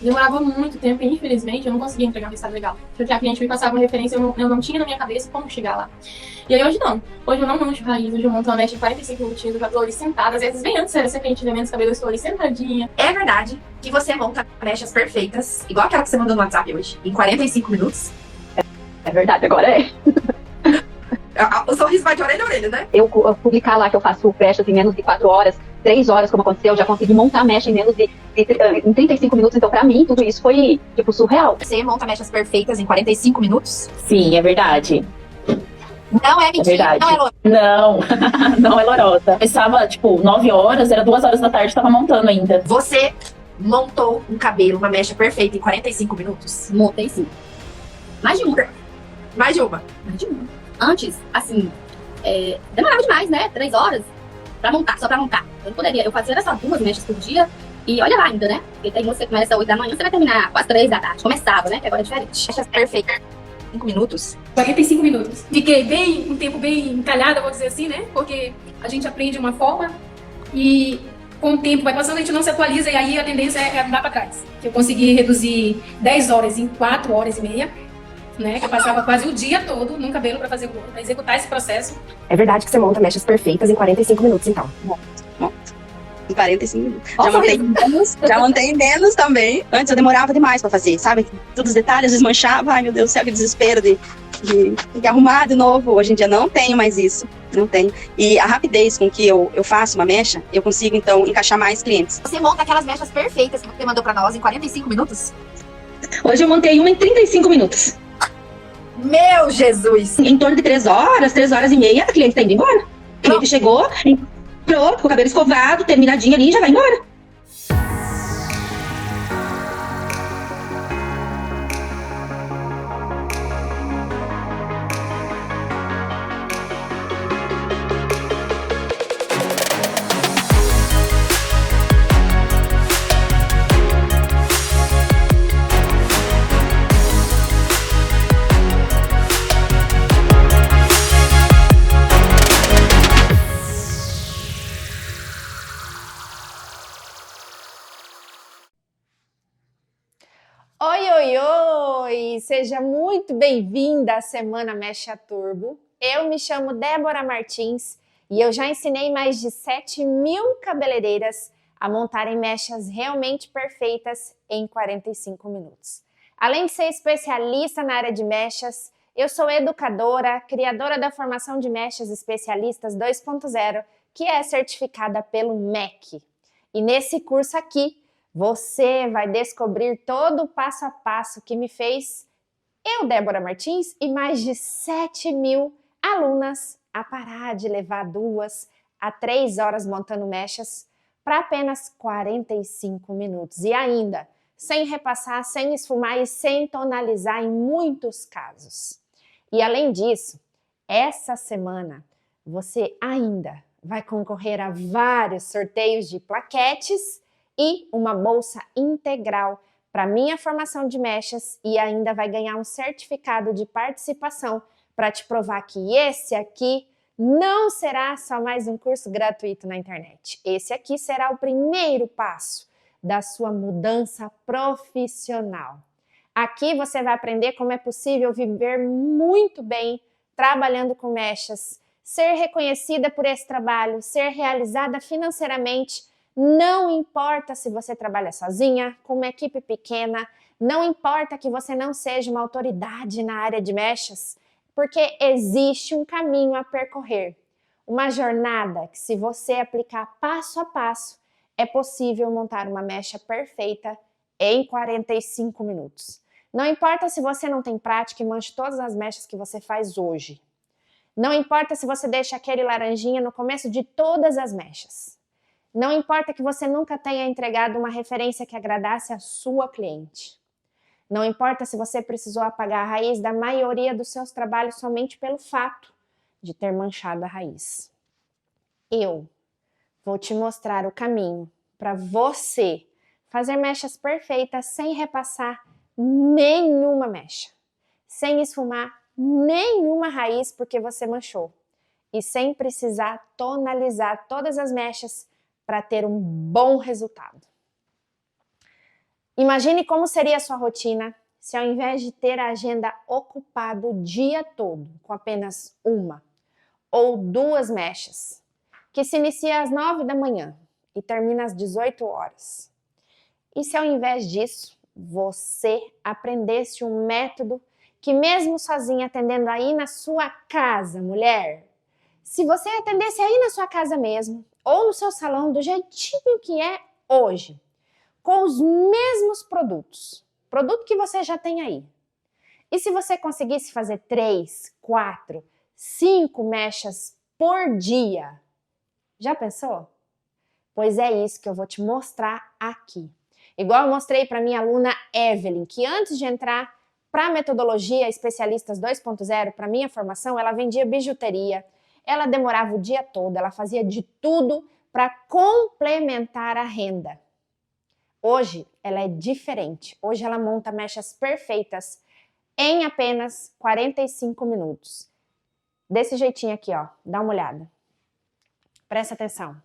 Demorava muito tempo e, infelizmente, eu não conseguia entregar um resultado legal. Porque a cliente me passava uma referência e eu não tinha na minha cabeça como chegar lá. E aí hoje não. Hoje eu não mancho raiz, hoje eu monto uma mecha em 45 minutinhos, eu já tô ali sentada. Às vezes, bem antes de ser a cliente ver menos cabelo, eu estou ali sentadinha. É verdade que você monta mechas perfeitas, igual aquela que você mandou no WhatsApp hoje, em 45 minutos? É verdade, agora é. O sorriso vai de orelha a orelha, né? Eu publicar lá que eu faço mechas em menos de 4 horas, 3 horas, como aconteceu, eu já consegui montar a mecha em menos de em 35 minutos. Então, pra mim, tudo isso foi, tipo, surreal. Você monta mechas perfeitas em 45 minutos? Sim, é verdade. Não é mentira, verdade. não é louco. Não, não é lorosa. Começava, tipo, 9 horas, era 2 horas da tarde, tava montando ainda. Você montou um cabelo, uma mecha perfeita em 45 minutos? Montei sim. Mais de uma. Mais de uma. Mais de uma. Antes, assim, demorava demais, né? 3 horas pra montar, só pra montar. Eu não poderia. Eu fazia só 2 mechas por dia. E olha lá ainda, né? Porque tem você que começa às 8 da manhã, você vai terminar quase 3 da tarde. Começava, né? Que agora é diferente. Mechas perfeitas. 5 minutos. 45 minutos. Fiquei um tempo bem encalhada, vou dizer assim, né? Porque a gente aprende uma forma e com o tempo vai passando, a gente não se atualiza e aí a tendência é andar para trás. Eu consegui reduzir 10 horas em 4 horas e meia, né? Que eu passava quase o dia todo no cabelo para fazer o para executar esse processo. É verdade que você monta mechas perfeitas em 45 minutos, então. Em 45 minutos. Já montei menos também. Antes eu demorava demais pra fazer, sabe? Todos os detalhes desmanchava. Ai, meu Deus do céu, que desespero de arrumar de novo. Hoje em dia não tenho mais isso. Não tenho. E a rapidez com que eu faço uma mecha, eu consigo, então, encaixar mais clientes. Você monta aquelas mechas perfeitas que você mandou pra nós em 45 minutos? Hoje eu montei uma em 35 minutos. Meu Jesus! Em torno de 3 horas, 3 horas e meia, a cliente tá indo embora. A cliente chegou, pronto, com o cabelo escovado, terminadinho ali, já vai embora. Oi, oi, oi! Seja muito bem-vinda à Semana Mecha Turbo. Eu me chamo Débora Martins e eu já ensinei mais de 7.000 cabeleireiras a montarem mechas realmente perfeitas em 45 minutos. Além de ser especialista na área de mechas, eu sou educadora, criadora da formação de mechas especialistas 2.0, que é certificada pelo MEC. E nesse curso aqui, você vai descobrir todo o passo a passo que me fez eu, Débora Martins, e mais de 7.000 alunas a parar de levar 2 a 3 horas montando mechas para apenas 45 minutos. E ainda, sem repassar, sem esfumar e sem tonalizar em muitos casos. E além disso, essa semana você ainda vai concorrer a vários sorteios de plaquetes e uma bolsa integral para minha formação de mechas e ainda vai ganhar um certificado de participação para te provar que esse aqui não será só mais um curso gratuito na internet. Esse aqui será o primeiro passo da sua mudança profissional. Aqui você vai aprender como é possível viver muito bem trabalhando com mechas, ser reconhecida por esse trabalho, ser realizada financeiramente. Não importa se você trabalha sozinha, com uma equipe pequena, não importa que você não seja uma autoridade na área de mechas, porque existe um caminho a percorrer. Uma jornada que, se você aplicar passo a passo, é possível montar uma mecha perfeita em 45 minutos. Não importa se você não tem prática e manche todas as mechas que você faz hoje. Não importa se você deixa aquele laranjinha no começo de todas as mechas. Não importa que você nunca tenha entregado uma referência que agradasse a sua cliente. Não importa se você precisou apagar a raiz da maioria dos seus trabalhos somente pelo fato de ter manchado a raiz. Eu vou te mostrar o caminho para você fazer mechas perfeitas sem repassar nenhuma mecha, sem esfumar nenhuma raiz porque você manchou e sem precisar tonalizar todas as mechas para ter um bom resultado. Imagine como seria a sua rotina se ao invés de ter a agenda ocupada o dia todo com apenas uma ou duas mechas, que se inicia às 9 da manhã e termina às 18 horas. E se ao invés disso, você aprendesse um método que mesmo sozinha atendendo aí na sua casa, mulher, se você atendesse aí na sua casa mesmo, ou no seu salão, do jeitinho que é hoje, com os mesmos produtos, produto que você já tem aí. E se você conseguisse fazer 3, 4, 5 mechas por dia, já pensou? Pois é isso que eu vou te mostrar aqui. Igual eu mostrei para minha aluna Evelyn, que antes de entrar para a metodologia Especialistas 2.0, para minha formação, ela vendia bijuteria, ela demorava o dia todo, ela fazia de tudo para complementar a renda. Hoje ela é diferente. Hoje ela monta mechas perfeitas em apenas 45 minutos. Desse jeitinho aqui, ó. Dá uma olhada. Presta atenção.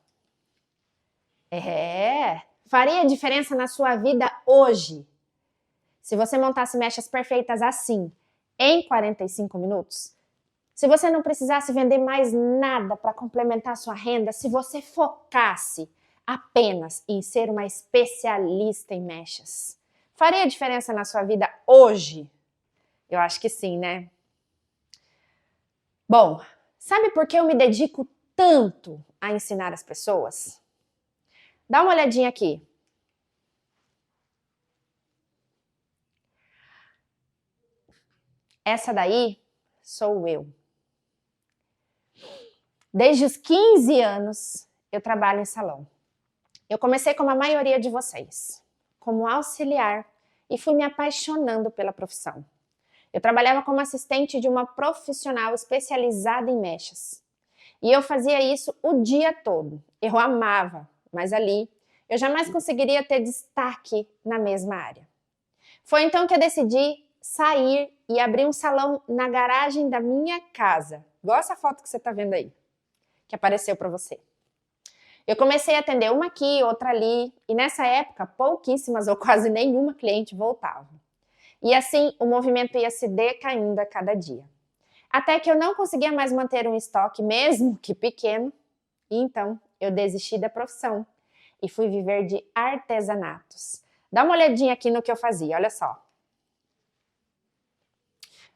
Faria diferença na sua vida hoje se você montasse mechas perfeitas assim, em 45 minutos? Se você não precisasse vender mais nada para complementar sua renda, se você focasse apenas em ser uma especialista em mechas, faria diferença na sua vida hoje? Eu acho que sim, né? Bom, sabe por que eu me dedico tanto a ensinar as pessoas? Dá uma olhadinha aqui. Essa daí sou eu. Desde os 15 anos eu trabalho em salão. Eu comecei como a maioria de vocês, como auxiliar, e fui me apaixonando pela profissão. Eu trabalhava como assistente de uma profissional especializada em mechas. E eu fazia isso o dia todo. Eu amava, mas ali eu jamais conseguiria ter destaque na mesma área. Foi então que eu decidi sair e abrir um salão na garagem da minha casa. Igual essa foto que você está vendo aí, que apareceu para você. Eu comecei a atender uma aqui, outra ali, e nessa época pouquíssimas ou quase nenhuma cliente voltava. E assim o movimento ia se decaindo a cada dia. Até que eu não conseguia mais manter um estoque, mesmo que pequeno, e então eu desisti da profissão e fui viver de artesanatos. Dá uma olhadinha aqui no que eu fazia, olha só.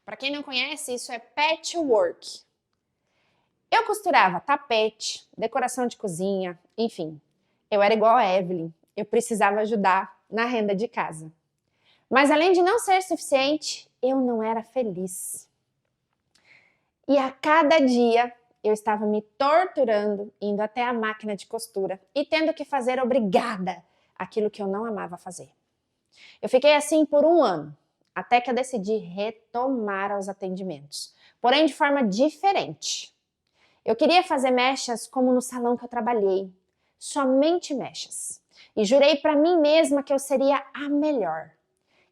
Para quem não conhece, isso é patchwork. Eu costurava tapete, decoração de cozinha, enfim. Eu era igual a Evelyn, eu precisava ajudar na renda de casa. Mas além de não ser suficiente, eu não era feliz. E a cada dia eu estava me torturando, indo até a máquina de costura e tendo que fazer obrigada aquilo que eu não amava fazer. Eu fiquei assim por 1 ano, até que eu decidi retomar os atendimentos, porém de forma diferente. Eu queria fazer mechas como no salão que eu trabalhei, somente mechas. E jurei para mim mesma que eu seria a melhor.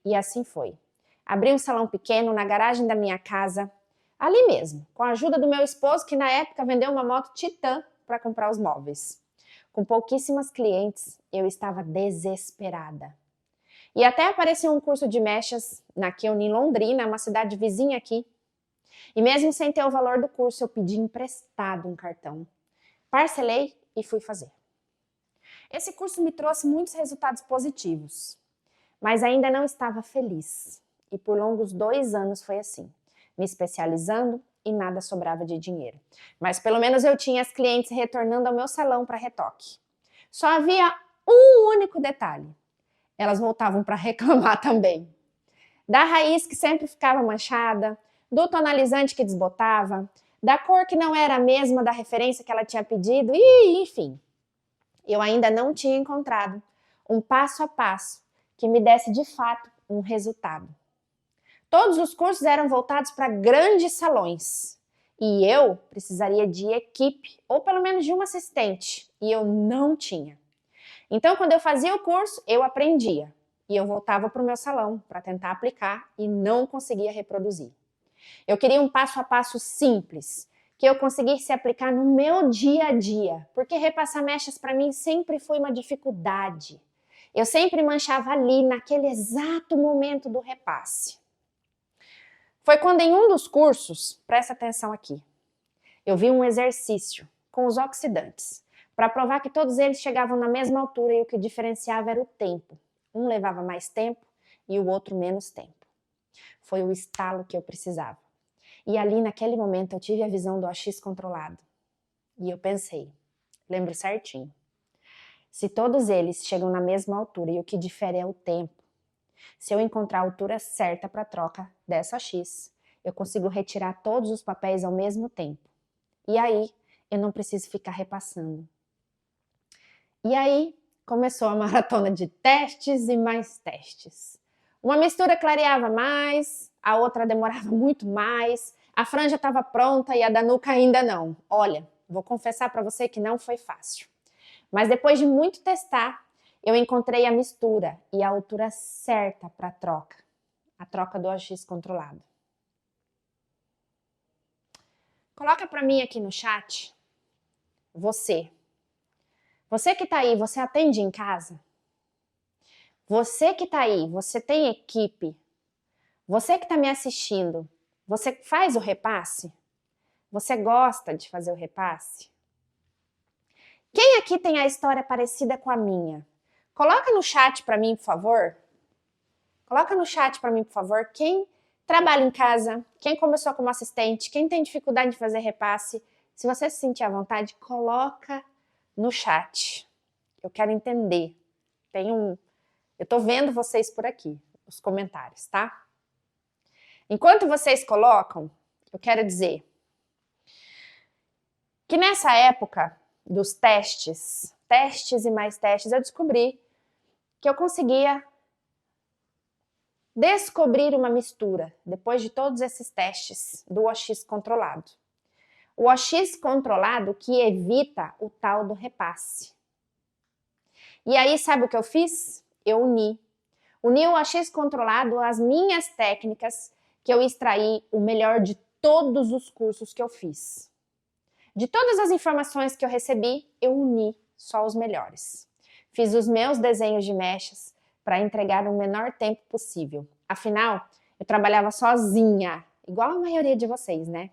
E assim foi. Abri um salão pequeno na garagem da minha casa, ali mesmo, com a ajuda do meu esposo, que na época vendeu uma moto Titan para comprar os móveis. Com pouquíssimas clientes, eu estava desesperada. E até apareceu um curso de mechas na Keone, em Londrina, uma cidade vizinha aqui. E mesmo sem ter o valor do curso, eu pedi emprestado um cartão. Parcelei e fui fazer. Esse curso me trouxe muitos resultados positivos, mas ainda não estava feliz. E por longos 2 anos foi assim, me especializando e nada sobrava de dinheiro. Mas pelo menos eu tinha as clientes retornando ao meu salão para retoque. Só havia um único detalhe. Elas voltavam para reclamar também. Da raiz que sempre ficava manchada, do tonalizante que desbotava, da cor que não era a mesma da referência que ela tinha pedido e, enfim. Eu ainda não tinha encontrado um passo a passo que me desse de fato um resultado. Todos os cursos eram voltados para grandes salões e eu precisaria de equipe ou pelo menos de um assistente e eu não tinha. Então, quando eu fazia o curso, eu aprendia e eu voltava para o meu salão para tentar aplicar e não conseguia reproduzir. Eu queria um passo a passo simples, que eu conseguisse aplicar no meu dia a dia, porque repassar mechas para mim sempre foi uma dificuldade. Eu sempre manchava ali, naquele exato momento do repasse. Foi quando em um dos cursos, presta atenção aqui, eu vi um exercício com os oxidantes, para provar que todos eles chegavam na mesma altura e o que diferenciava era o tempo. Um levava mais tempo e o outro menos tempo. Foi o estalo que eu precisava. E ali, naquele momento, eu tive a visão do AX controlado. E eu pensei, lembro certinho, se todos eles chegam na mesma altura e o que difere é o tempo, se eu encontrar a altura certa para a troca dessa AX, eu consigo retirar todos os papéis ao mesmo tempo. E aí, eu não preciso ficar repassando. E aí, começou a maratona de testes e mais testes. Uma mistura clareava mais, a outra demorava muito mais, a franja estava pronta e a da nuca ainda não. Olha, vou confessar para você que não foi fácil. Mas depois de muito testar, eu encontrei a mistura e a altura certa para a troca do AX controlado. Coloca para mim aqui no chat, você que está aí, você atende em casa? Você que está aí, você tem equipe? Você que está me assistindo, você faz o repasse? Você gosta de fazer o repasse? Quem aqui tem a história parecida com a minha? Coloca no chat para mim, por favor. Coloca no chat para mim, por favor, quem trabalha em casa, quem começou como assistente, quem tem dificuldade de fazer repasse. Se você se sentir à vontade, coloca no chat. Eu quero entender. Eu tô vendo vocês por aqui, os comentários, tá? Enquanto vocês colocam, eu quero dizer que nessa época dos testes e mais testes, eu descobri que eu conseguia descobrir uma mistura, depois de todos esses testes, do AX controlado. O AX controlado que evita o tal do repasse. E aí, sabe o que eu fiz? Eu uni o AX controlado às minhas técnicas, que eu extraí o melhor de todos os cursos que eu fiz. De todas as informações que eu recebi, eu uni só os melhores. Fiz os meus desenhos de mechas para entregar no menor tempo possível. Afinal, eu trabalhava sozinha, igual a maioria de vocês, né?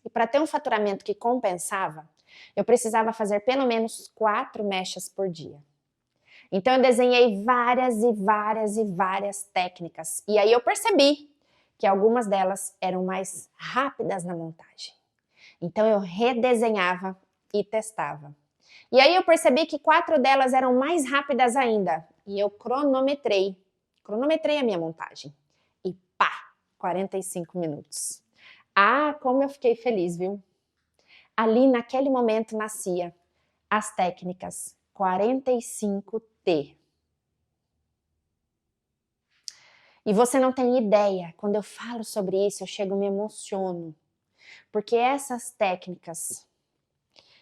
E para ter um faturamento que compensava, eu precisava fazer pelo menos 4 mechas por dia. Então eu desenhei várias técnicas. E aí eu percebi que algumas delas eram mais rápidas na montagem. Então eu redesenhava e testava. E aí eu percebi que 4 delas eram mais rápidas ainda. E eu cronometrei a minha montagem. E pá, 45 minutos. Ah, como eu fiquei feliz, viu? Ali naquele momento nascia as técnicas 45T. E você não tem ideia, quando eu falo sobre isso, eu me emociono. Porque essas técnicas,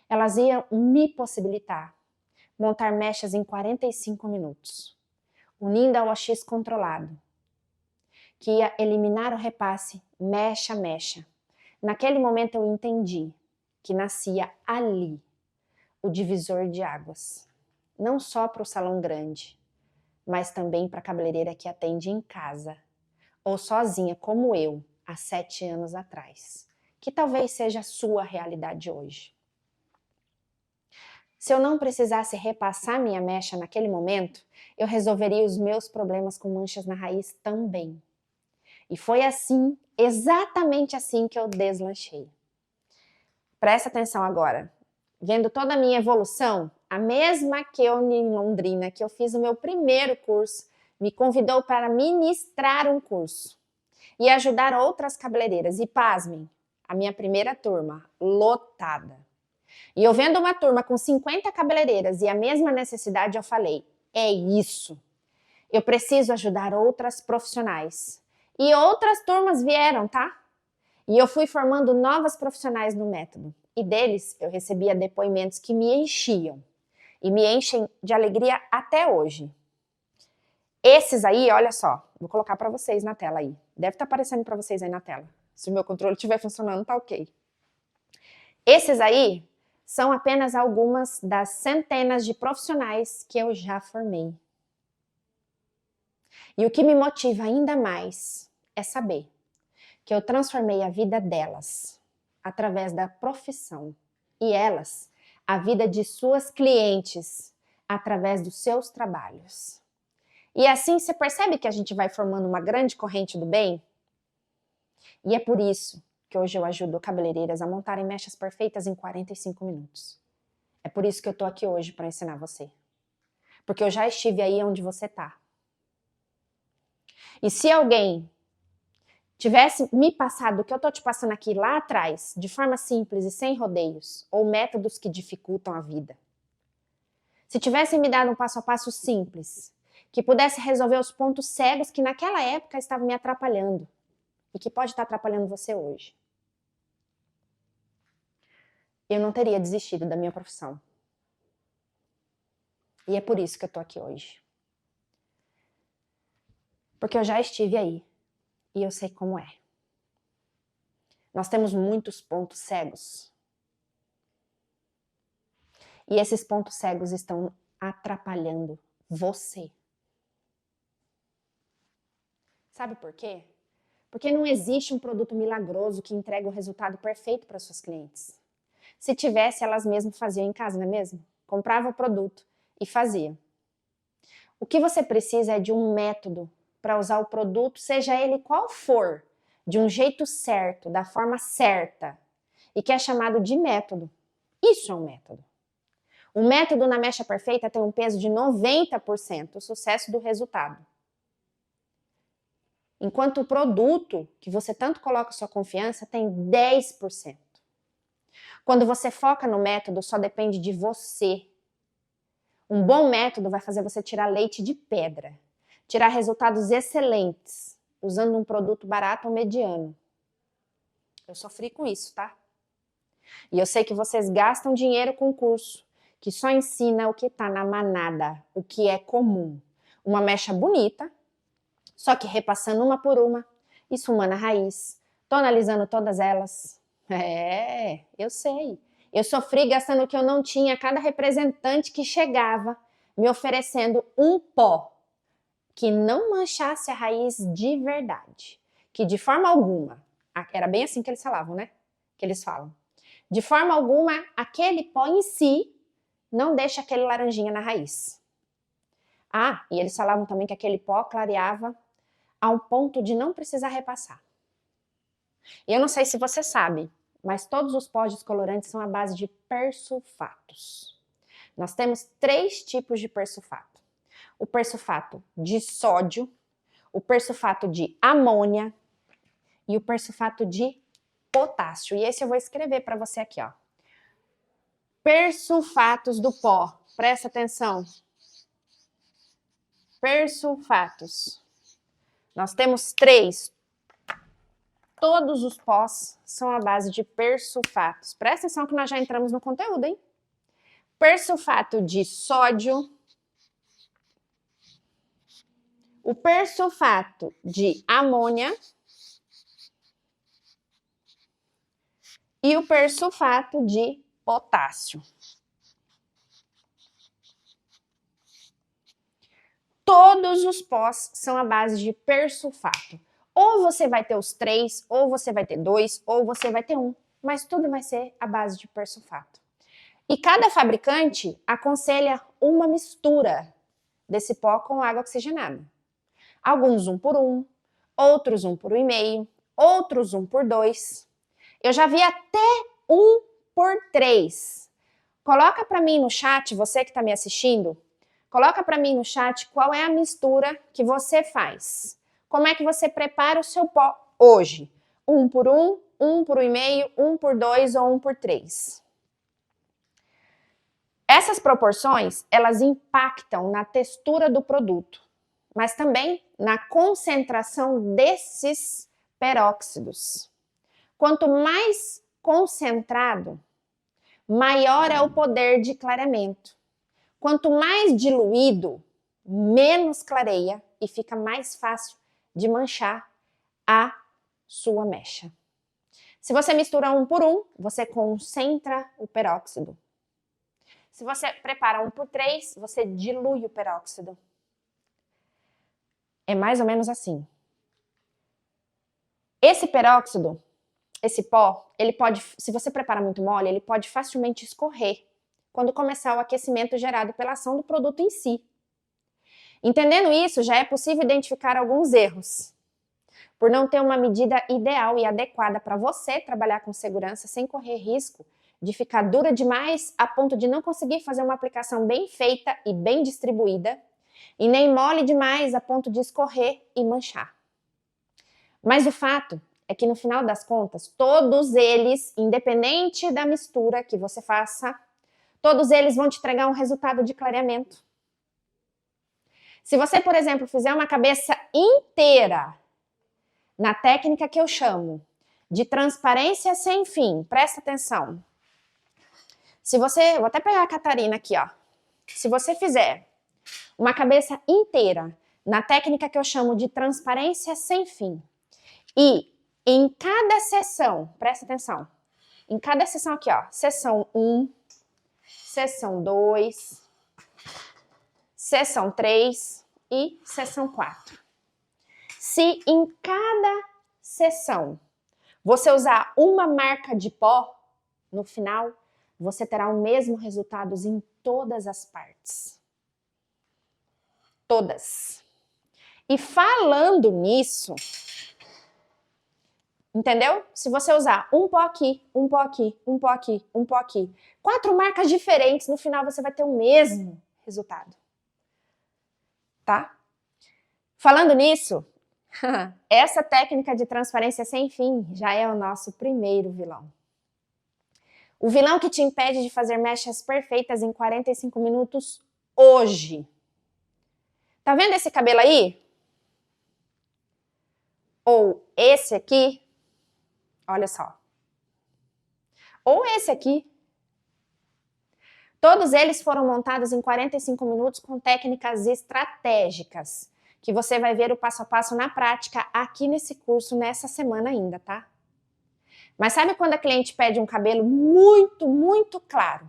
elas iam me possibilitar montar mechas em 45 minutos, unindo ao AX controlado, que ia eliminar o repasse mecha a mecha. Naquele momento eu entendi que nascia ali o divisor de águas, não só para o salão grande, mas também para a cabeleireira que atende em casa, ou sozinha como eu, há 7 anos atrás, que talvez seja a sua realidade hoje. Se eu não precisasse repassar minha mecha naquele momento, eu resolveria os meus problemas com manchas na raiz também. E foi assim, exatamente assim que eu deslanchei. Presta atenção agora. Vendo toda a minha evolução, a mesma que eu em Londrina, que eu fiz o meu primeiro curso, me convidou para ministrar um curso e ajudar outras cabeleireiras. E pasmem, a minha primeira turma, lotada. E eu vendo uma turma com 50 cabeleireiras e a mesma necessidade, eu falei, é isso. Eu preciso ajudar outras profissionais. E outras turmas vieram, tá? E eu fui formando novas profissionais no método. E deles eu recebia depoimentos que me enchiam. E me enchem de alegria até hoje. Esses aí, olha só, vou colocar para vocês na tela aí. Deve estar aparecendo para vocês aí na tela. Se o meu controle estiver funcionando, tá ok. Esses aí são apenas algumas das centenas de profissionais que eu já formei. E o que me motiva ainda mais é saber que eu transformei a vida delas através da profissão e elas, a vida de suas clientes, através dos seus trabalhos. E assim você percebe que a gente vai formando uma grande corrente do bem? E é por isso que hoje eu ajudo cabeleireiras a montarem mechas perfeitas em 45 minutos. É por isso que eu tô aqui hoje para ensinar você. Porque eu já estive aí onde você tá. E se alguém tivesse me passado o que eu tô te passando aqui lá atrás, de forma simples e sem rodeios, ou métodos que dificultam a vida, se tivessem me dado um passo a passo simples, que pudesse resolver os pontos cegos que naquela época estavam me atrapalhando e que pode estar atrapalhando você hoje, eu não teria desistido da minha profissão. E é por isso que eu tô aqui hoje. Porque eu já estive aí e eu sei como é. Nós temos muitos pontos cegos. E esses pontos cegos estão atrapalhando você. Sabe por quê? Porque não existe um produto milagroso que entregue o resultado perfeito para suas clientes. Se tivesse, elas mesmas faziam em casa, não é mesmo? Comprava o produto e fazia. O que você precisa é de um método para usar o produto, seja ele qual for, de um jeito certo, da forma certa, e que é chamado de método. Isso é um método. O método na mecha perfeita tem um peso de 90%, o sucesso do resultado. Enquanto o produto, que você tanto coloca sua confiança, tem 10%. Quando você foca no método, só depende de você. Um bom método vai fazer você tirar leite de pedra, tirar resultados excelentes, usando um produto barato ou mediano. Eu sofri com isso, tá? E eu sei que vocês gastam dinheiro com curso, que só ensina o que tá na manada, o que é comum. Uma mecha bonita, só que repassando uma por uma, esfumando a raiz, tonalizando todas elas. Eu sei. Eu sofri gastando o que eu não tinha a cada representante que chegava, me oferecendo um pó que não manchasse a raiz de verdade. Que de forma alguma, era bem assim que eles falavam, né? Que eles falam. De forma alguma, aquele pó em si não deixa aquele laranjinha na raiz. Ah, e eles falavam também que aquele pó clareava a um ponto de não precisar repassar. E eu não sei se você sabe, mas todos os pós descolorantes são à base de persulfatos. Nós temos 3 tipos de persulfato. O persulfato de sódio, o persulfato de amônia e o persulfato de potássio. E esse eu vou escrever para você aqui, ó. Persulfatos do pó. Presta atenção. Persulfatos. Nós temos 3. Todos os pós são à base de persulfatos. Presta atenção que nós já entramos no conteúdo, hein? Persulfato de sódio, o persulfato de amônia e o persulfato de potássio. Todos os pós são à base de persulfato. Ou você vai ter os 3, ou você vai ter 2, ou você vai ter 1. Mas tudo vai ser à base de persulfato. E cada fabricante aconselha uma mistura desse pó com água oxigenada. Alguns 1 por 1, outros 1 por 1,5, outros 1 por 2. Eu já vi até 1 por 3. Coloca para mim no chat, você que está me assistindo, coloca para mim no chat qual é a mistura que você faz. Como é que você prepara o seu pó hoje? 1 por 1, 1 por 1,5, 1 por 2 ou 1 por 3. Essas proporções, elas impactam na textura do produto, mas também na concentração desses peróxidos. Quanto mais concentrado, maior é o poder de clareamento. Quanto mais diluído, menos clareia e fica mais fácil de manchar a sua mecha. Se você mistura 1 por 1, você concentra o peróxido. Se você prepara 1 por 3, você dilui o peróxido. é mais ou menos assim. Esse peróxido, esse pó, ele pode, se você preparar muito mole, ele pode facilmente escorrer quando começar o aquecimento gerado pela ação do produto em si. Entendendo isso, já é possível identificar alguns erros, por não ter uma medida ideal e adequada para você trabalhar com segurança sem correr risco de ficar dura demais a ponto de não conseguir fazer uma aplicação bem feita e bem distribuída, e nem mole demais a ponto de escorrer e manchar. Mas o fato é que no final das contas, todos eles, independente da mistura que você faça, todos eles vão te entregar um resultado de clareamento. Se você, por exemplo, fizer uma cabeça inteira na técnica que eu chamo de transparência sem fim, presta atenção. Se você, vou até pegar a Catarina aqui, ó. Se você fizer uma cabeça inteira na técnica que eu chamo de transparência sem fim, e em cada sessão, presta atenção, em cada sessão aqui, ó, sessão 1, sessão 2, sessão 3 e sessão 4. Se em cada sessão você usar uma marca de pó, no final, você terá o mesmo resultado em todas as partes. Todas. E falando nisso, entendeu? Se você usar um pó aqui, um pó aqui, um pó aqui, um pó aqui, 4 marcas diferentes, no final você vai ter o mesmo resultado. Tá? Falando nisso, essa técnica de transparência sem fim já é o nosso primeiro vilão. O vilão que te impede de fazer mechas perfeitas em 45 minutos hoje. Tá vendo esse cabelo aí? Ou esse aqui? Olha só. Ou esse aqui. Todos eles foram montados em 45 minutos com técnicas estratégicas, que você vai ver o passo a passo na prática aqui nesse curso, nessa semana ainda, tá? Mas sabe quando a cliente pede um cabelo muito, muito claro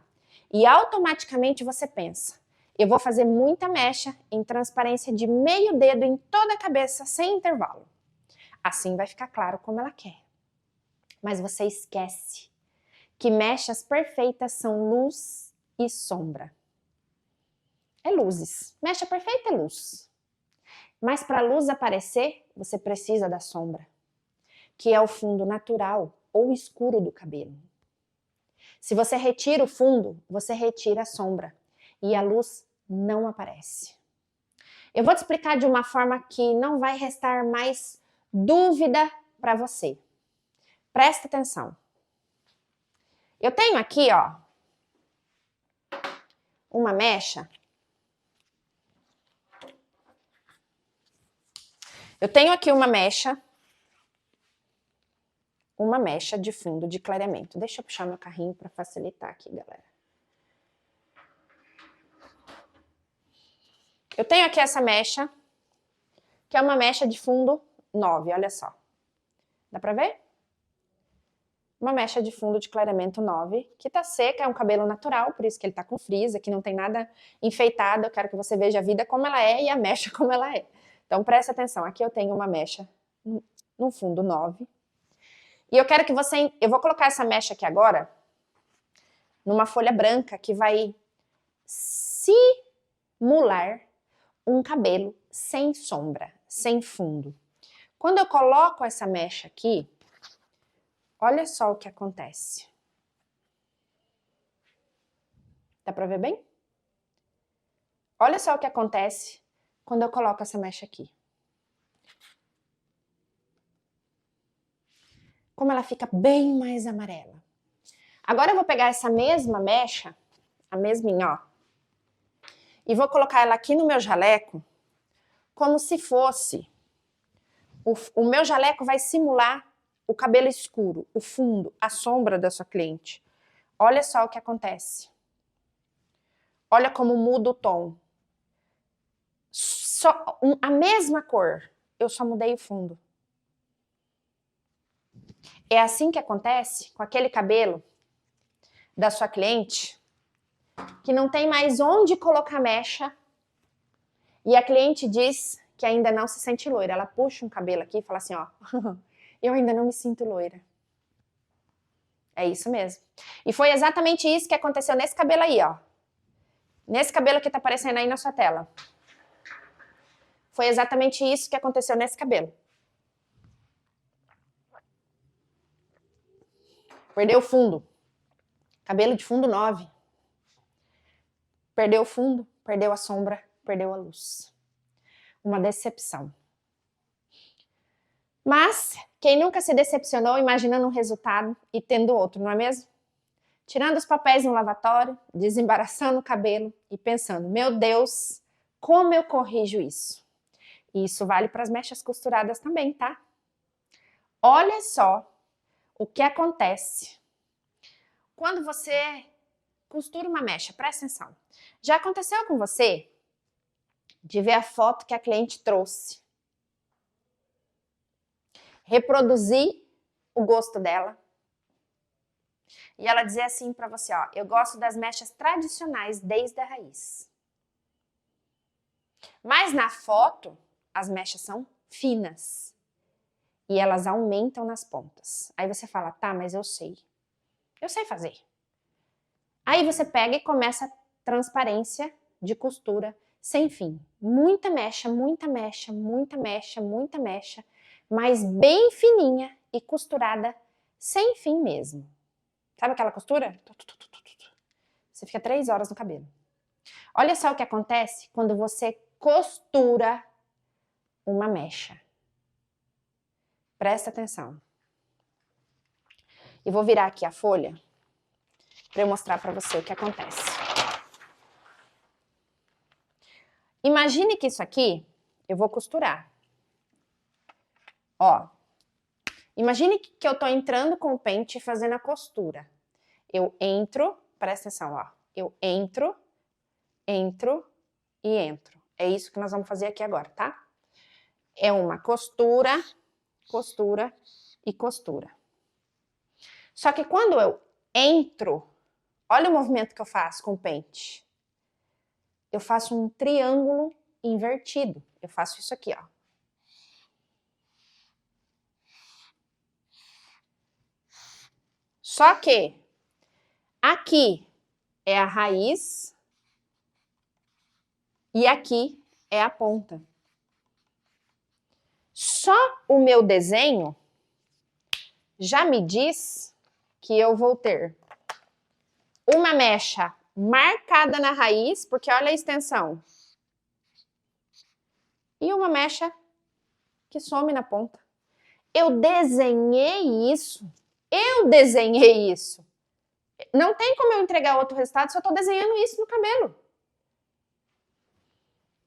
e automaticamente você pensa, eu vou fazer muita mecha em transparência de meio dedo em toda a cabeça sem intervalo. Assim vai ficar claro como ela quer. Mas você esquece que mechas perfeitas são luz e sombra. É luzes. Mecha perfeita é luz. Mas para a luz aparecer, você precisa da sombra, que é o fundo natural ou escuro do cabelo. Se você retira o fundo, você retira a sombra e a luz não aparece. Eu vou te explicar de uma forma que não vai restar mais dúvida para você. Presta atenção. Eu tenho aqui, ó, uma mecha. Eu tenho aqui uma mecha de fundo de clareamento. Deixa eu puxar meu carrinho para facilitar aqui, galera. Eu tenho aqui essa mecha, que é uma mecha de fundo 9, olha só. Dá pra ver? Uma mecha de fundo de clareamento 9, que tá seca, é um cabelo natural, por isso que ele tá com frizz, aqui não tem nada enfeitado, eu quero que você veja a vida como ela é e a mecha como ela é. Então presta atenção, aqui eu tenho uma mecha no fundo 9, e eu quero que você, eu vou colocar essa mecha aqui agora, numa folha branca que vai simular um cabelo sem sombra, sem fundo. Quando eu coloco essa mecha aqui, olha só o que acontece. Dá pra ver bem? Olha só o que acontece quando eu coloco essa mecha aqui. Como ela fica bem mais amarela. Agora eu vou pegar essa mesma mecha, a mesminha, ó, e vou colocar ela aqui no meu jaleco, como se fosse, o meu jaleco vai simular o cabelo escuro, o fundo, a sombra da sua cliente. Olha só o que acontece. Olha como muda o tom. A mesma cor, eu só mudei o fundo. É assim que acontece com aquele cabelo da sua cliente que não tem mais onde colocar mecha e a cliente diz que ainda não se sente loira. Ela puxa um cabelo aqui e fala assim, ó, eu ainda não me sinto loira. É isso mesmo. E foi exatamente isso que aconteceu nesse cabelo aí, ó. Nesse cabelo que tá aparecendo aí na sua tela. Foi exatamente isso que aconteceu nesse cabelo. Perdeu o fundo. Cabelo de fundo 9. Perdeu o fundo, perdeu a sombra, perdeu a luz. Uma decepção. Mas quem nunca se decepcionou imaginando um resultado e tendo outro, não é mesmo? Tirando os papéis no lavatório, desembaraçando o cabelo e pensando, meu Deus, como eu corrijo isso? E isso vale para as mechas costuradas também, tá? Olha só o que acontece quando você costura uma mecha, presta atenção. Já aconteceu com você de ver a foto que a cliente trouxe? Reproduzir o gosto dela. E ela dizer assim pra você, ó, eu gosto das mechas tradicionais desde a raiz. Mas na foto, as mechas são finas. E elas aumentam nas pontas. Aí você fala, tá, mas eu sei fazer. Aí você pega e começa a transparência de costura sem fim. Muita mecha, muita mecha, muita mecha, muita mecha, mas bem fininha e costurada sem fim mesmo. Sabe aquela costura? Você fica 3 horas no cabelo. Olha só o que acontece quando você costura uma mecha. Presta atenção. E vou virar aqui a folha para eu mostrar para você o que acontece. Imagine que isso aqui eu vou costurar. Ó. Imagine que eu tô entrando com o pente e fazendo a costura. Eu entro, presta atenção, ó. Eu entro e entro. É isso que nós vamos fazer aqui agora, tá? É uma costura, costura e costura. Só que quando eu entro, olha o movimento que eu faço com o pente. Eu faço um triângulo invertido. Eu faço isso aqui, ó. Só que aqui é a raiz e aqui é a ponta. Só o meu desenho já me diz que eu vou ter uma mecha marcada na raiz, porque olha a extensão, e uma mecha que some na ponta. Eu desenhei isso. Não tem como eu entregar outro resultado se eu tô desenhando isso no cabelo.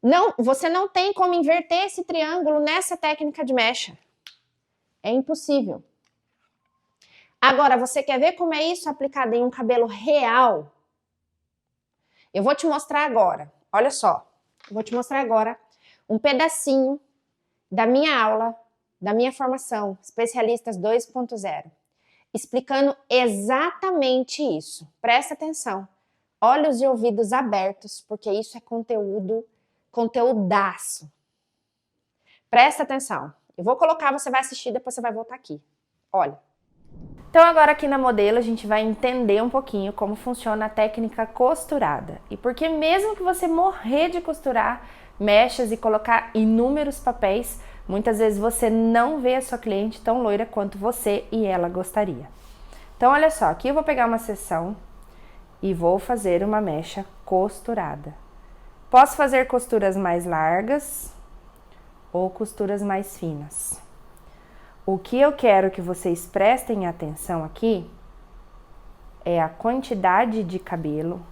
Não, você não tem como inverter esse triângulo nessa técnica de mecha. É impossível. Agora, você quer ver como é isso aplicado em um cabelo real? Eu vou te mostrar agora. Olha só. Eu vou te mostrar agora um pedacinho da minha aula, da minha formação, Especialistas 2.0. Explicando exatamente isso. Presta atenção. Olhos e ouvidos abertos, porque isso é conteúdaço. Presta atenção. Eu vou colocar, você vai assistir, depois você vai voltar aqui. Olha. Então agora aqui na modelo a gente vai entender um pouquinho como funciona a técnica costurada. E porque mesmo que você morrer de costurar mechas e colocar inúmeros papéis, muitas vezes você não vê a sua cliente tão loira quanto você e ela gostaria. Então olha só, aqui eu vou pegar uma seção e vou fazer uma mecha costurada. Posso fazer costuras mais largas ou costuras mais finas. O que eu quero que vocês prestem atenção aqui é a quantidade de cabelo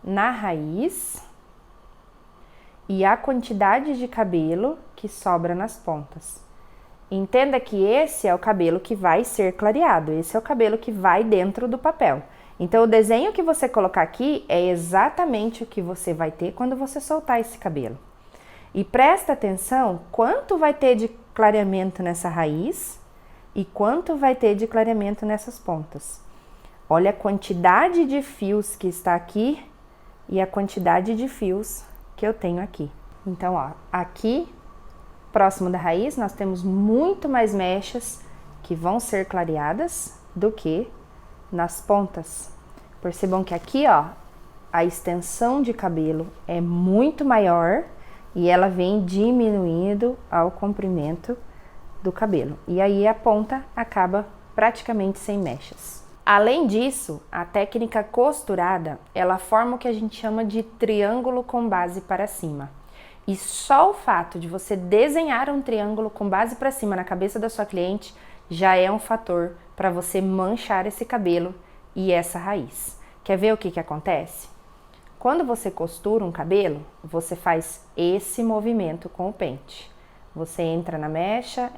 na raiz e a quantidade de cabelo que sobra nas pontas. Entenda que esse é o cabelo que vai ser clareado, esse é o cabelo que vai dentro do papel. Então, o desenho que você colocar aqui é exatamente o que você vai ter quando você soltar esse cabelo. E presta atenção quanto vai ter de clareamento nessa raiz e quanto vai ter de clareamento nessas pontas. Olha a quantidade de fios que está aqui e a quantidade de fios que eu tenho aqui. Então, ó, aqui próximo da raiz, nós temos muito mais mechas que vão ser clareadas do que nas pontas. Percebam que aqui, ó, a extensão de cabelo é muito maior e ela vem diminuindo ao comprimento do cabelo. E aí a ponta acaba praticamente sem mechas. Além disso, a técnica costurada, ela forma o que a gente chama de triângulo com base para cima. E só o fato de você desenhar um triângulo com base para cima na cabeça da sua cliente já é um fator para você manchar esse cabelo e essa raiz. Quer ver o que acontece? Quando você costura um cabelo, você faz esse movimento com o pente. Você entra na mecha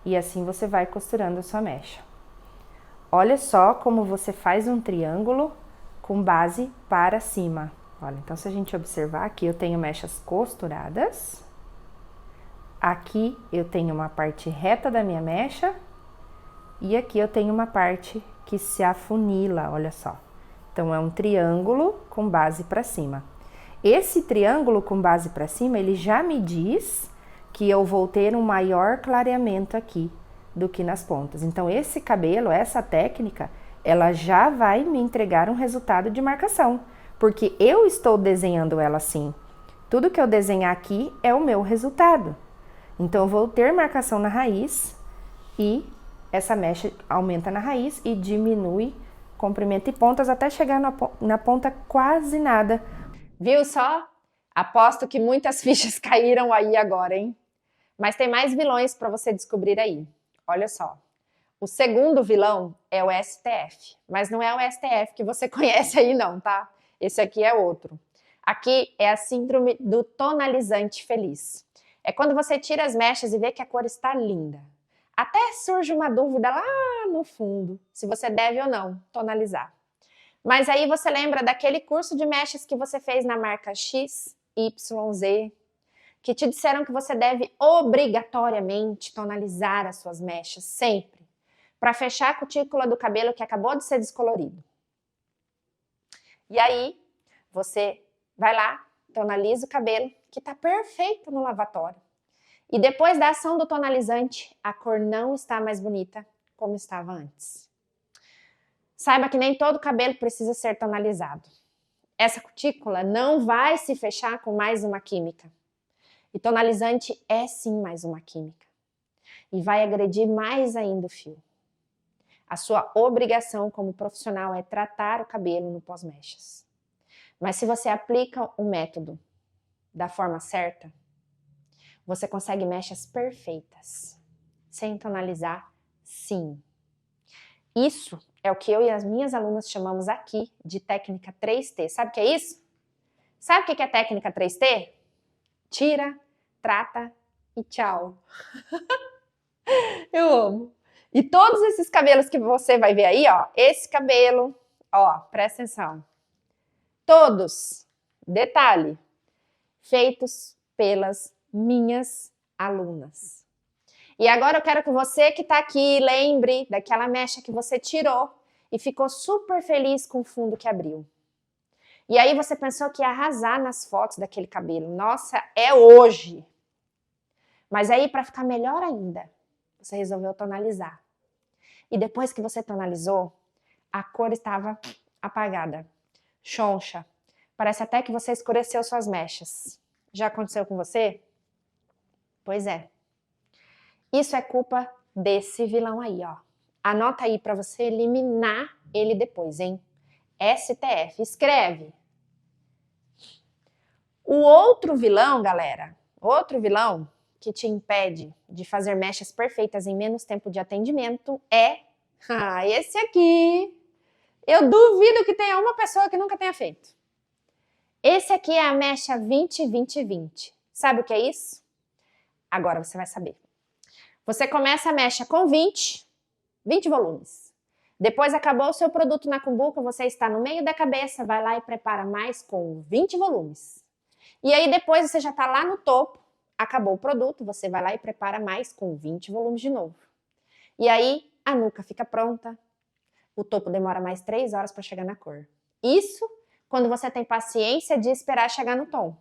e assim você vai costurando a sua mecha. Olha só como você faz um triângulo com base para cima. Olha, então se a gente observar, aqui eu tenho mechas costuradas. Aqui eu tenho uma parte reta da minha mecha. E aqui eu tenho uma parte que se afunila, olha só. Então é um triângulo com base para cima. Esse triângulo com base para cima, ele já me diz que eu vou ter um maior clareamento aqui do que nas pontas. Então esse cabelo, essa técnica, ela já vai me entregar um resultado de marcação, porque eu estou desenhando ela assim. Tudo que eu desenhar aqui é o meu resultado. Então eu vou ter marcação na raiz e essa mecha aumenta na raiz e diminui comprimento e pontas até chegar na ponta quase nada. Viu só? Aposto que muitas fichas caíram aí agora, hein? Mas tem mais vilões para você descobrir aí. Olha só. O segundo vilão é o STF, mas não é o STF que você conhece aí não, tá? Esse aqui é outro. Aqui é a síndrome do tonalizante feliz. É quando você tira as mechas e vê que a cor está linda. Até surge uma dúvida lá no fundo, se você deve ou não tonalizar. Mas aí você lembra daquele curso de mechas que você fez na marca X, Y, Z, que te disseram que você deve obrigatoriamente tonalizar as suas mechas sempre, para fechar a cutícula do cabelo que acabou de ser descolorido. E aí, você vai lá, tonaliza o cabelo, que está perfeito no lavatório. E depois da ação do tonalizante, a cor não está mais bonita como estava antes. Saiba que nem todo cabelo precisa ser tonalizado. Essa cutícula não vai se fechar com mais uma química. E tonalizante é sim mais uma química. E vai agredir mais ainda o fio. A sua obrigação como profissional é tratar o cabelo no pós-mechas. Mas se você aplica o método da forma certa, você consegue mechas perfeitas, sem tonalizar, sim. Isso é o que eu e as minhas alunas chamamos aqui de técnica 3T. Sabe o que é isso? Sabe o que é técnica 3T? Tira, trata e tchau. Eu amo. E todos esses cabelos que você vai ver aí, ó, esse cabelo, ó, presta atenção. Todos, detalhe, feitos pelas minhas alunas. E agora eu quero que você que tá aqui lembre daquela mecha que você tirou e ficou super feliz com o fundo que abriu. E aí você pensou que ia arrasar nas fotos daquele cabelo. Nossa, é hoje! Mas aí, para ficar melhor ainda, você resolveu tonalizar. E depois que você tonalizou, a cor estava apagada, choncha. Parece até que você escureceu suas mechas. Já aconteceu com você? Pois é. Isso é culpa desse vilão aí, ó. Anota aí para você eliminar ele depois, hein? STF, escreve. O outro vilão, galera, outro vilão que te impede de fazer mechas perfeitas em menos tempo de atendimento é esse aqui. Eu duvido que tenha uma pessoa que nunca tenha feito. Esse aqui é a mecha 20-20-20. Sabe o que é isso? Agora você vai saber. Você começa a mecha com 20 volumes. Depois acabou o seu produto na cumbuca, você está no meio da cabeça, vai lá e prepara mais com 20 volumes. E aí depois você já está lá no topo, acabou o produto, você vai lá e prepara mais com 20 volumes de novo. E aí a nuca fica pronta, o topo demora mais 3 horas para chegar na cor. Isso quando você tem paciência de esperar chegar no tom.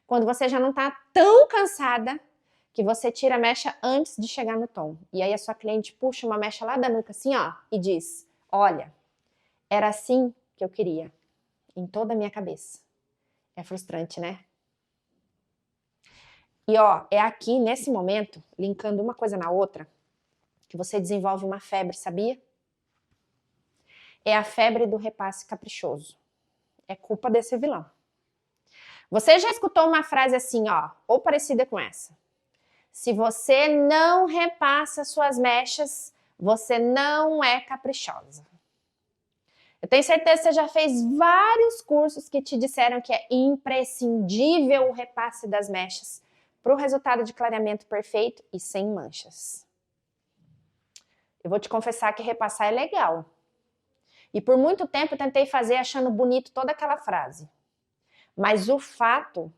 quando você já não tá tão cansada que você tira a mecha antes de chegar no tom. E aí a sua cliente puxa uma mecha lá da nuca assim, ó, e diz, olha, era assim que eu queria, em toda a minha cabeça. É frustrante, né? E ó, é aqui, nesse momento, linkando uma coisa na outra, que você desenvolve uma febre, sabia? É a febre do repasse caprichoso. É culpa desse vilão. Você já escutou uma frase assim, ó, ou parecida com essa? Se você não repassa suas mechas, você não é caprichosa. Eu tenho certeza que você já fez vários cursos que te disseram que é imprescindível o repasse das mechas para o resultado de clareamento perfeito e sem manchas. Eu vou te confessar que repassar é legal. E por muito tempo eu tentei fazer achando bonito toda aquela frase. Mas o fato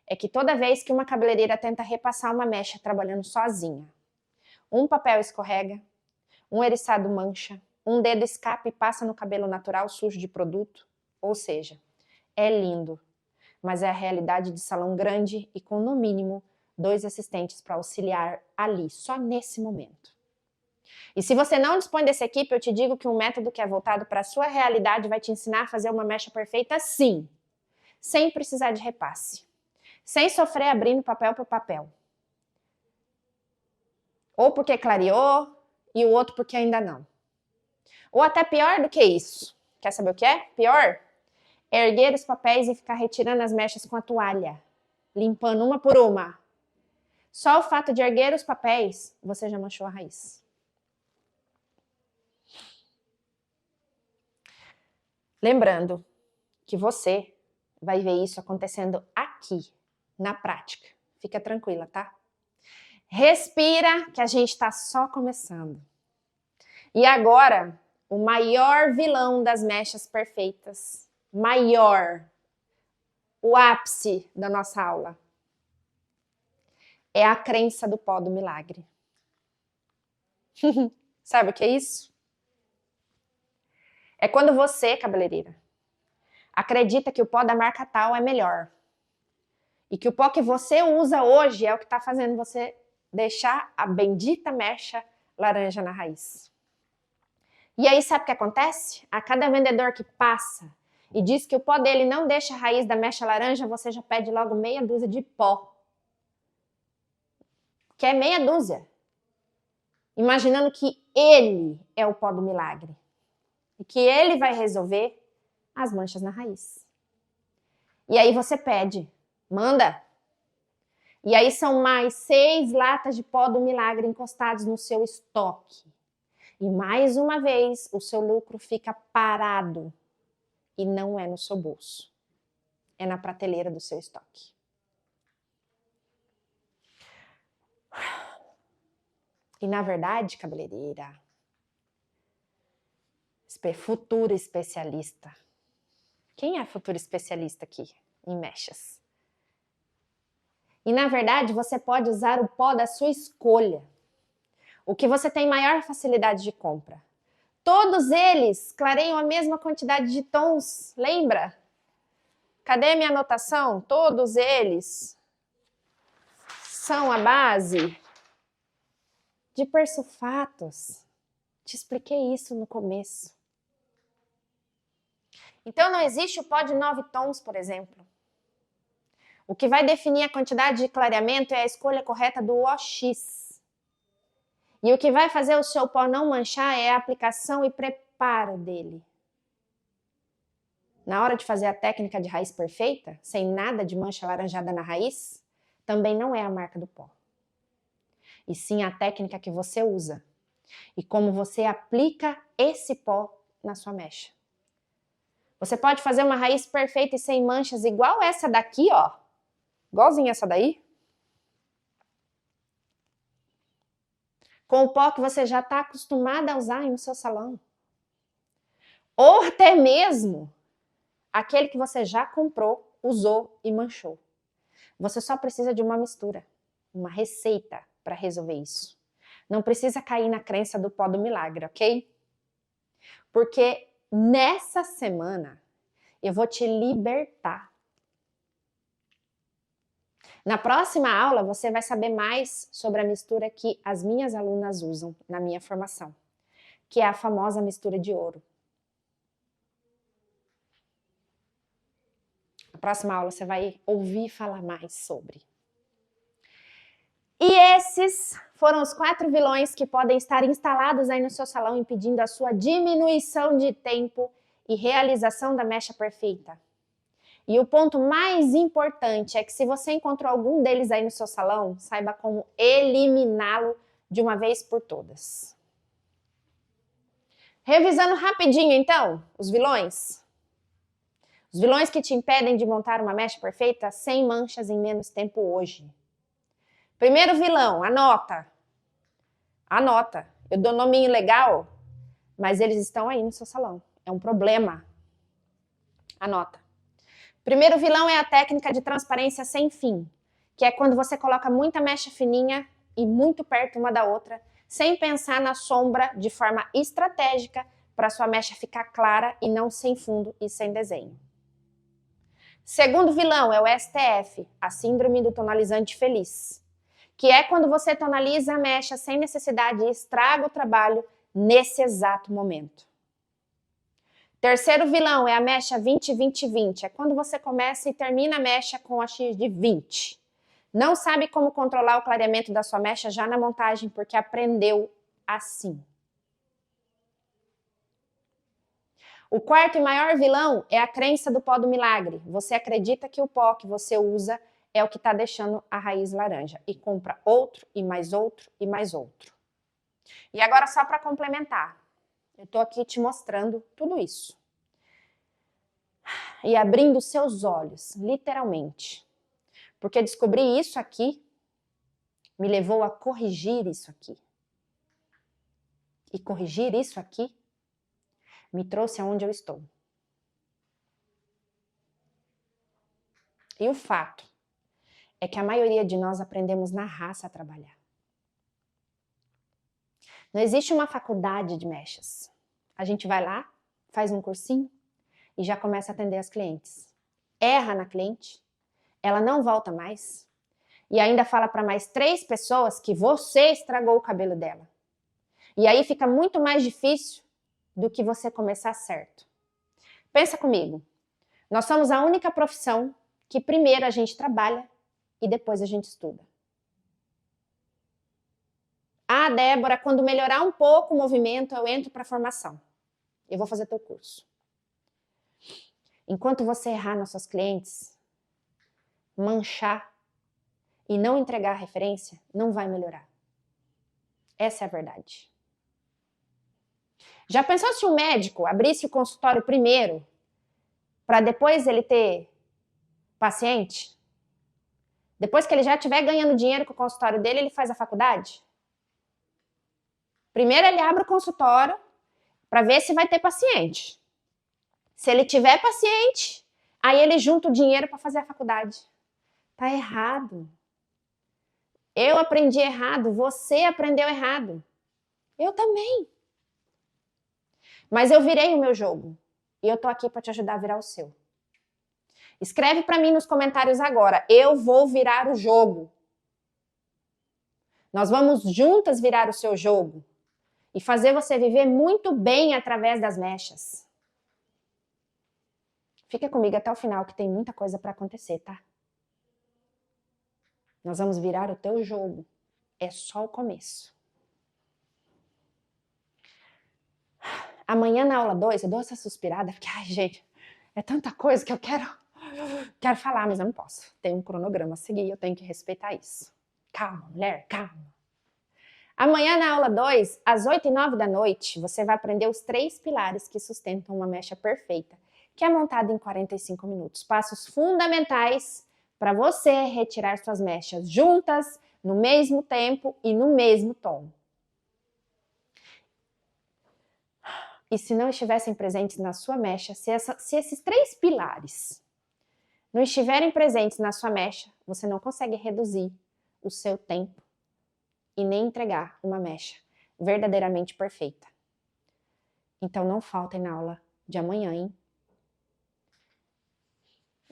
é que toda vez que uma cabeleireira tenta repassar uma mecha trabalhando sozinha, um papel escorrega, um eriçado mancha, um dedo escapa e passa no cabelo natural sujo de produto. Ou seja, é lindo, mas é a realidade de salão grande e com no mínimo 2 assistentes para auxiliar ali, só nesse momento. E se você não dispõe dessa equipe, eu te digo que um método que é voltado para a sua realidade vai te ensinar a fazer uma mecha perfeita sim, sem precisar de repasse, sem sofrer abrindo papel por papel. Ou porque clareou e o outro porque ainda não. Ou até pior do que isso. Quer saber o que é? Pior? É erguer os papéis e ficar retirando as mechas com a toalha, limpando uma por uma. Só o fato de erguer os papéis, você já manchou a raiz. Lembrando que você vai ver isso acontecendo aqui, na prática. Fica tranquila, tá? Respira, que a gente está só começando. E agora, o maior vilão das mechas perfeitas, o ápice da nossa aula, é a crença do pó do milagre. Sabe o que é isso? É quando você, cabeleireira, acredita que o pó da marca tal é melhor. E que o pó que você usa hoje é o que está fazendo você deixar a bendita mecha laranja na raiz. E aí sabe o que acontece? A cada vendedor que passa e diz que o pó dele não deixa a raiz da mecha laranja, você já pede logo meia dúzia de pó. Que é meia dúzia. Imaginando que ele é o pó do milagre. E que ele vai resolver as manchas na raiz. E aí você pede, manda. E aí são mais 6 latas de pó do milagre encostados no seu estoque. E mais uma vez o seu lucro fica parado. E não é no seu bolso. É na prateleira do seu estoque. E na verdade, cabeleireira, futura especialista. Quem é a futura especialista aqui em mechas? E na verdade, você pode usar o pó da sua escolha. O que você tem maior facilidade de compra. Todos eles clareiam a mesma quantidade de tons, lembra? Cadê minha anotação? Todos eles são a base de persulfatos. Te expliquei isso no começo. Então não existe o pó de 9 tons, por exemplo. O que vai definir a quantidade de clareamento é a escolha correta do OX. E o que vai fazer o seu pó não manchar é a aplicação e preparo dele. Na hora de fazer a técnica de raiz perfeita, sem nada de mancha alaranjada na raiz, também não é a marca do pó. E sim a técnica que você usa. E como você aplica esse pó na sua mecha. Você pode fazer uma raiz perfeita e sem manchas igual essa daqui, ó. Igualzinha essa daí. Com o pó que você já está acostumada a usar no seu salão. Ou até mesmo aquele que você já comprou, usou e manchou. Você só precisa de uma mistura, uma receita para resolver isso. Não precisa cair na crença do pó do milagre, ok? Porque nessa semana eu vou te libertar Na próxima aula, você vai saber mais sobre a mistura que as minhas alunas usam na minha formação, que é a famosa mistura de ouro. Na próxima aula, você vai ouvir falar mais sobre. E esses foram os 4 vilões que podem estar instalados aí no seu salão, impedindo a sua diminuição de tempo e realização da mecha perfeita. E o ponto mais importante é que se você encontrou algum deles aí no seu salão, saiba como eliminá-lo de uma vez por todas. Revisando rapidinho então, os vilões. Os vilões que te impedem de montar uma mecha perfeita sem manchas em menos tempo hoje. Primeiro vilão, anota. Anota. Eu dou nominho legal, mas eles estão aí no seu salão. É um problema. Anota. Primeiro vilão é a técnica de transparência sem fim, que é quando você coloca muita mecha fininha e muito perto uma da outra, sem pensar na sombra de forma estratégica para sua mecha ficar clara e não sem fundo e sem desenho. Segundo vilão é o STF, a síndrome do tonalizante feliz, que é quando você tonaliza a mecha sem necessidade e estraga o trabalho nesse exato momento. Terceiro vilão é a mecha 20-20-20, é quando você começa e termina a mecha com a X de 20. Não sabe como controlar o clareamento da sua mecha já na montagem, porque aprendeu assim. O quarto e maior vilão é a crença do pó do milagre. Você acredita que o pó que você usa é o que está deixando a raiz laranja e compra outro e mais outro e mais outro. E agora só para complementar, eu estou aqui te mostrando tudo isso. E abrindo seus olhos, literalmente. Porque descobrir isso aqui me levou a corrigir isso aqui. E corrigir isso aqui me trouxe aonde eu estou. E o fato é que a maioria de nós aprendemos na raça a trabalhar. Não existe uma faculdade de mechas. A gente vai lá, faz um cursinho e já começa a atender as clientes. Erra na cliente, ela não volta mais e ainda fala para mais 3 pessoas que você estragou o cabelo dela. E aí fica muito mais difícil do que você começar certo. Pensa comigo, nós somos a única profissão que primeiro a gente trabalha e depois a gente estuda. Ah, Débora, quando melhorar um pouco o movimento, eu entro para a formação. Eu vou fazer teu curso. Enquanto você errar nas suas clientes, manchar e não entregar a referência, não vai melhorar. Essa é a verdade. Já pensou se um médico abrisse o consultório primeiro, para depois ele ter paciente? Depois que ele já estiver ganhando dinheiro com o consultório dele, ele faz a faculdade? Primeiro ele abre o consultório para ver se vai ter paciente. Se ele tiver paciente, aí ele junta o dinheiro para fazer a faculdade. Tá errado. Eu aprendi errado, você aprendeu errado. Eu também. Mas eu virei o meu jogo e eu tô aqui para te ajudar a virar o seu. Escreve para mim nos comentários agora, eu vou virar o jogo. Nós vamos juntas virar o seu jogo e fazer você viver muito bem através das mechas. Fica comigo até o final que tem muita coisa para acontecer, tá? Nós vamos virar o teu jogo. É só o começo. Amanhã na aula 2, eu dou essa suspirada, porque, ai, gente, é tanta coisa que eu quero falar, mas eu não posso. Tem um cronograma a seguir, eu tenho que respeitar isso. Calma, mulher, calma. Amanhã na aula 2, às 8 e 9 da noite, você vai aprender os 3 pilares que sustentam uma mecha perfeita, que é montada em 45 minutos. Passos fundamentais para você retirar suas mechas juntas, no mesmo tempo e no mesmo tom. E se não estivessem presentes na sua mecha, se esses 3 pilares não estiverem presentes na sua mecha, você não consegue reduzir o seu tempo e nem entregar uma mecha verdadeiramente perfeita. Então não faltem na aula de amanhã, hein?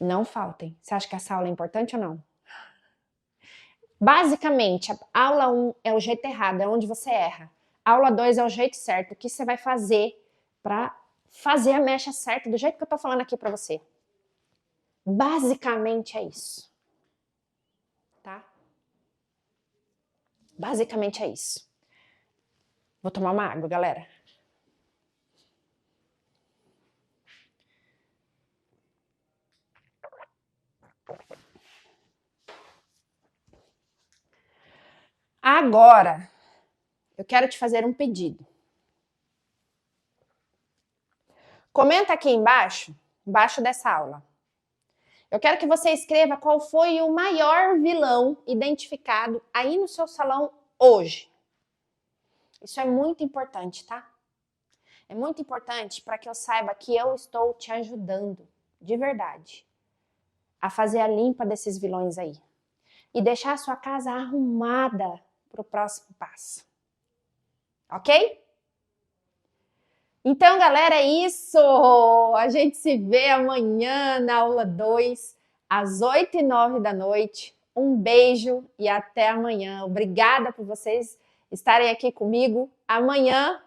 Não faltem. Você acha que essa aula é importante ou não? Basicamente, a aula 1 é o jeito errado, é onde você erra. A aula 2 é o jeito certo, o que você vai fazer para fazer a mecha certa, do jeito que eu tô falando aqui para você. Basicamente é isso. Tá? Basicamente é isso. Vou tomar uma água, galera. Agora, eu quero te fazer um pedido. Comenta aqui embaixo dessa aula. Eu quero que você escreva qual foi o maior vilão identificado aí no seu salão hoje. Isso é muito importante, tá? É muito importante para que eu saiba que eu estou te ajudando, de verdade, a fazer a limpa desses vilões aí. E deixar a sua casa arrumada para o próximo passo. Ok? Então, galera, é isso! A gente se vê amanhã na aula 2, às 8 e 9 da noite. Um beijo e até amanhã. Obrigada por vocês estarem aqui comigo. Amanhã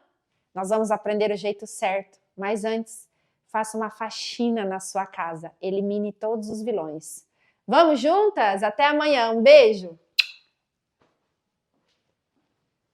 nós vamos aprender o jeito certo, mas antes, faça uma faxina na sua casa. Elimine todos os vilões. Vamos juntas? Até amanhã. Um beijo!